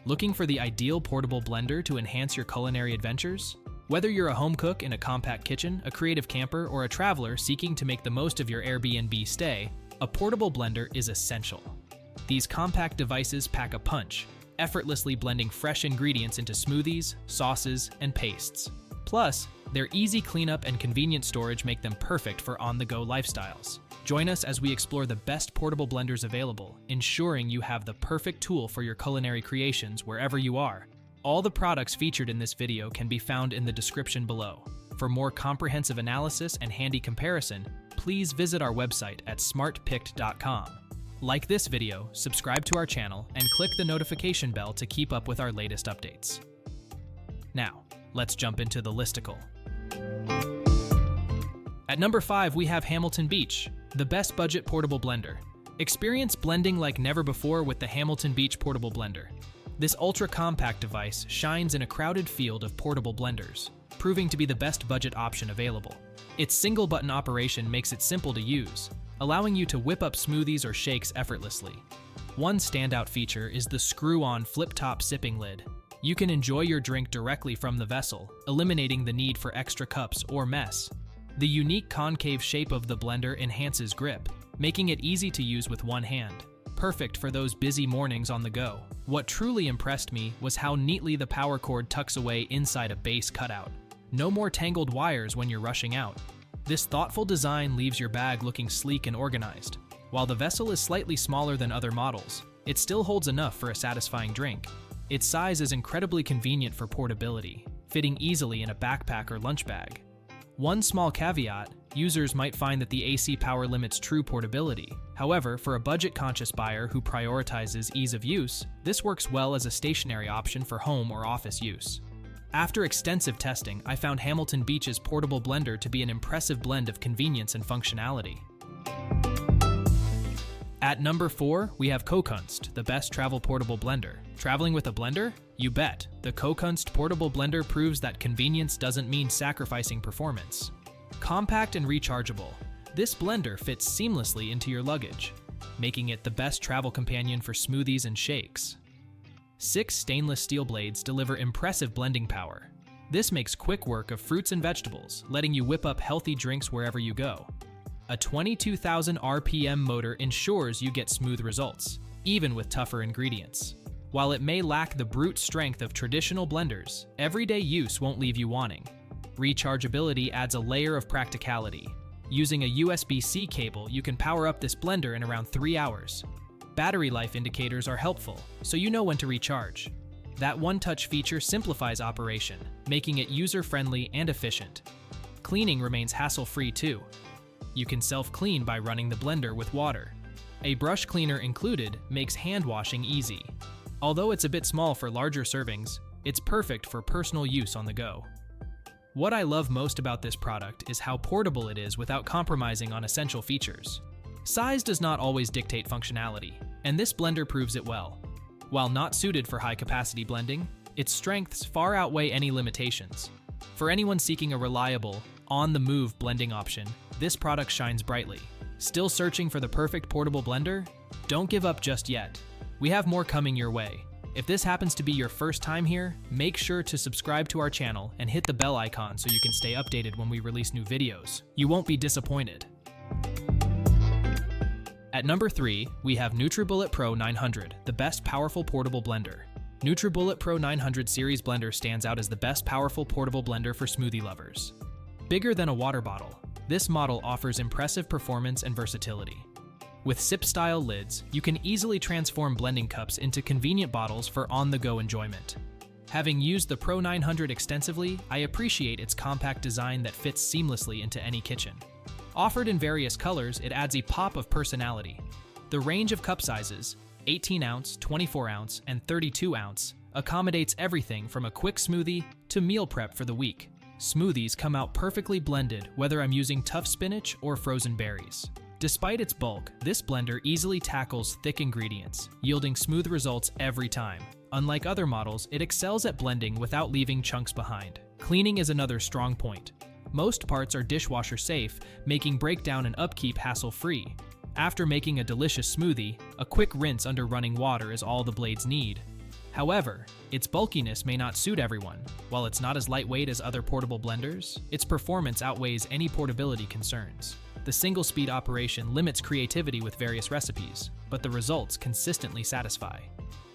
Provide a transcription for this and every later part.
Looking for the ideal portable blender to enhance your culinary adventures? Whether you're a home cook in a compact kitchen, a creative camper, or a traveler seeking to make the most of your Airbnb stay, a portable blender is essential. These compact devices pack a punch, effortlessly blending fresh ingredients into smoothies, sauces, and pastes. Plus, their easy cleanup and convenient storage make them perfect for on-the-go lifestyles. Join us as we explore the best portable blenders available, ensuring you have the perfect tool for your culinary creations wherever you are. All the products featured in this video can be found in the description below. For more comprehensive analysis and handy comparison, please visit our website at smartpicked.com. Like this video, subscribe to our channel, and click the notification bell to keep up with our latest updates. Now, let's jump into the listicle. At number 5, we have Hamilton Beach, the best budget portable blender. Experience blending like never before with the Hamilton Beach Portable Blender. This ultra-compact device shines in a crowded field of portable blenders, proving to be the best budget option available. Its single-button operation makes it simple to use, allowing you to whip up smoothies or shakes effortlessly. One standout feature is the screw-on flip-top sipping lid. You can enjoy your drink directly from the vessel, eliminating the need for extra cups or mess. The unique concave shape of the blender enhances grip, making it easy to use with one hand. Perfect for those busy mornings on the go. What truly impressed me was how neatly the power cord tucks away inside a base cutout. No more tangled wires when you're rushing out. This thoughtful design leaves your bag looking sleek and organized. While the vessel is slightly smaller than other models, it still holds enough for a satisfying drink. Its size is incredibly convenient for portability, fitting easily in a backpack or lunch bag. One small caveat, users might find that the AC power limits true portability. However, for a budget-conscious buyer who prioritizes ease of use, this works well as a stationary option for home or office use. After extensive testing, I found Hamilton Beach's portable blender to be an impressive blend of convenience and functionality. At number 4, we have Kokunst, the best travel portable blender. Traveling with a blender? You bet. The Kokunst portable blender proves that convenience doesn't mean sacrificing performance. Compact and rechargeable, this blender fits seamlessly into your luggage, making it the best travel companion for smoothies and shakes. 6 stainless steel blades deliver impressive blending power. This makes quick work of fruits and vegetables, letting you whip up healthy drinks wherever you go. A 22,000 RPM motor ensures you get smooth results, even with tougher ingredients. While it may lack the brute strength of traditional blenders, everyday use won't leave you wanting. Rechargeability adds a layer of practicality. Using a USB-C cable, you can power up this blender in around 3 hours. Battery life indicators are helpful, so you know when to recharge. That one-touch feature simplifies operation, making it user-friendly and efficient. Cleaning remains hassle-free too. You can self-clean by running the blender with water. A brush cleaner included makes hand washing easy. Although it's a bit small for larger servings, it's perfect for personal use on the go. What I love most about this product is how portable it is without compromising on essential features. Size does not always dictate functionality, and this blender proves it well. While not suited for high-capacity blending, its strengths far outweigh any limitations. For anyone seeking a reliable, on-the-move blending option, this product shines brightly. Still searching for the perfect portable blender? Don't give up just yet. We have more coming your way. If this happens to be your first time here, make sure to subscribe to our channel and hit the bell icon so you can stay updated when we release new videos. You won't be disappointed. At number 3, we have NutriBullet Pro 900, the best powerful portable blender. NutriBullet Pro 900 series blender stands out as the best powerful portable blender for smoothie lovers. Bigger than a water bottle, this model offers impressive performance and versatility. With sip-style lids, you can easily transform blending cups into convenient bottles for on-the-go enjoyment. Having used the Pro 900 extensively, I appreciate its compact design that fits seamlessly into any kitchen. Offered in various colors, it adds a pop of personality. The range of cup sizes, 18-ounce, 24-ounce, and 32-ounce, accommodates everything from a quick smoothie to meal prep for the week. Smoothies come out perfectly blended whether I'm using tough spinach or frozen berries. Despite its bulk, this blender easily tackles thick ingredients, yielding smooth results every time. Unlike other models, it excels at blending without leaving chunks behind. Cleaning is another strong point. Most parts are dishwasher safe, making breakdown and upkeep hassle-free. After making a delicious smoothie, a quick rinse under running water is all the blades need. However, its bulkiness may not suit everyone. While it's not as lightweight as other portable blenders, its performance outweighs any portability concerns. The single-speed operation limits creativity with various recipes, but the results consistently satisfy.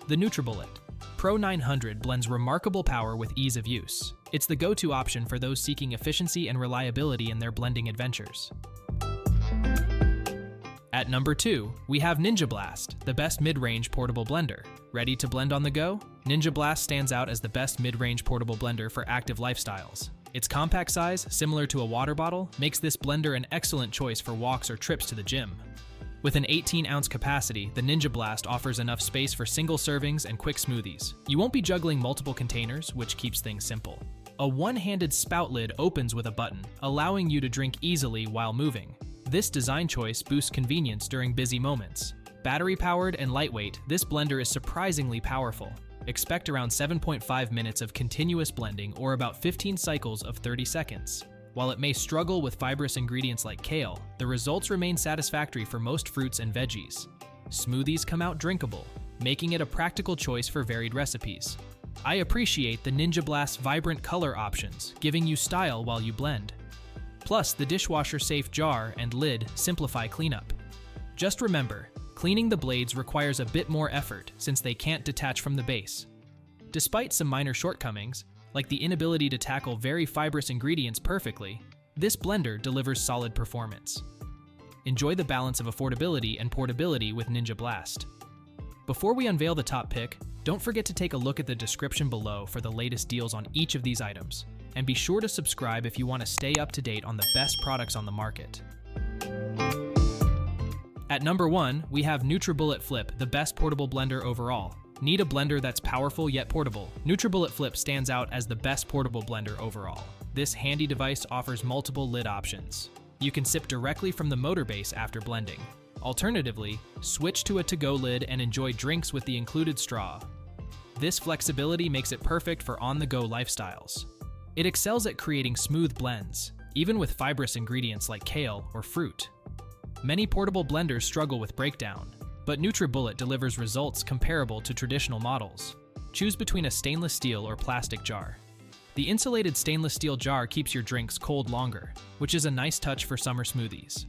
The NutriBullet Pro 900 blends remarkable power with ease of use. It's the go-to option for those seeking efficiency and reliability in their blending adventures. At number 2, we have Ninja Blast, the best mid-range portable blender. Ready to blend on the go? Ninja Blast stands out as the best mid-range portable blender for active lifestyles. Its compact size, similar to a water bottle, makes this blender an excellent choice for walks or trips to the gym. With an 18-ounce capacity, the Ninja Blast offers enough space for single servings and quick smoothies. You won't be juggling multiple containers, which keeps things simple. A one-handed spout lid opens with a button, allowing you to drink easily while moving. This design choice boosts convenience during busy moments. Battery-powered and lightweight, this blender is surprisingly powerful. Expect around 7.5 minutes of continuous blending or about 15 cycles of 30 seconds. While it may struggle with fibrous ingredients like kale, the results remain satisfactory for most fruits and veggies. Smoothies come out drinkable, making it a practical choice for varied recipes. I appreciate the Ninja Blast's vibrant color options, giving you style while you blend. Plus, the dishwasher-safe jar and lid simplify cleanup. Just remember, cleaning the blades requires a bit more effort since they can't detach from the base. Despite some minor shortcomings, like the inability to tackle very fibrous ingredients perfectly, this blender delivers solid performance. Enjoy the balance of affordability and portability with Ninja Blast. Before we unveil the top pick, don't forget to take a look at the description below for the latest deals on each of these items. And be sure to subscribe if you want to stay up to date on the best products on the market. At number 1, we have NutriBullet Flip, the best portable blender overall. Need a blender that's powerful yet portable? NutriBullet Flip stands out as the best portable blender overall. This handy device offers multiple lid options. You can sip directly from the motor base after blending. Alternatively, switch to a to-go lid and enjoy drinks with the included straw. This flexibility makes it perfect for on-the-go lifestyles. It excels at creating smooth blends, even with fibrous ingredients like kale or fruit. Many portable blenders struggle with breakdown, but NutriBullet delivers results comparable to traditional models. Choose between a stainless steel or plastic jar. The insulated stainless steel jar keeps your drinks cold longer, which is a nice touch for summer smoothies.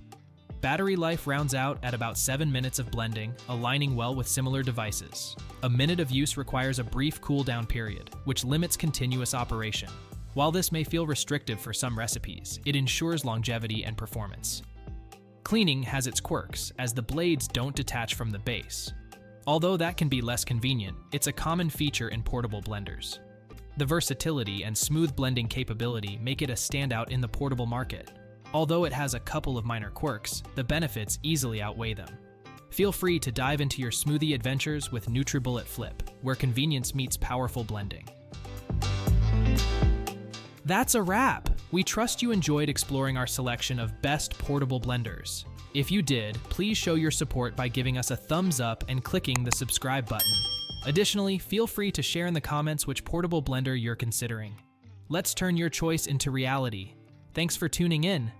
Battery life rounds out at about 7 minutes of blending, aligning well with similar devices. A minute of use requires a brief cool-down period, which limits continuous operation. While this may feel restrictive for some recipes, it ensures longevity and performance. Cleaning has its quirks, as the blades don't detach from the base. Although that can be less convenient, it's a common feature in portable blenders. The versatility and smooth blending capability make it a standout in the portable market. Although it has a couple of minor quirks, the benefits easily outweigh them. Feel free to dive into your smoothie adventures with NutriBullet Flip, where convenience meets powerful blending. That's a wrap! We trust you enjoyed exploring our selection of best portable blenders. If you did, please show your support by giving us a thumbs up and clicking the subscribe button. Additionally, feel free to share in the comments which portable blender you're considering. Let's turn your choice into reality. Thanks for tuning in,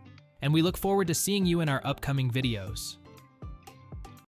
and we look forward to seeing you in our upcoming videos.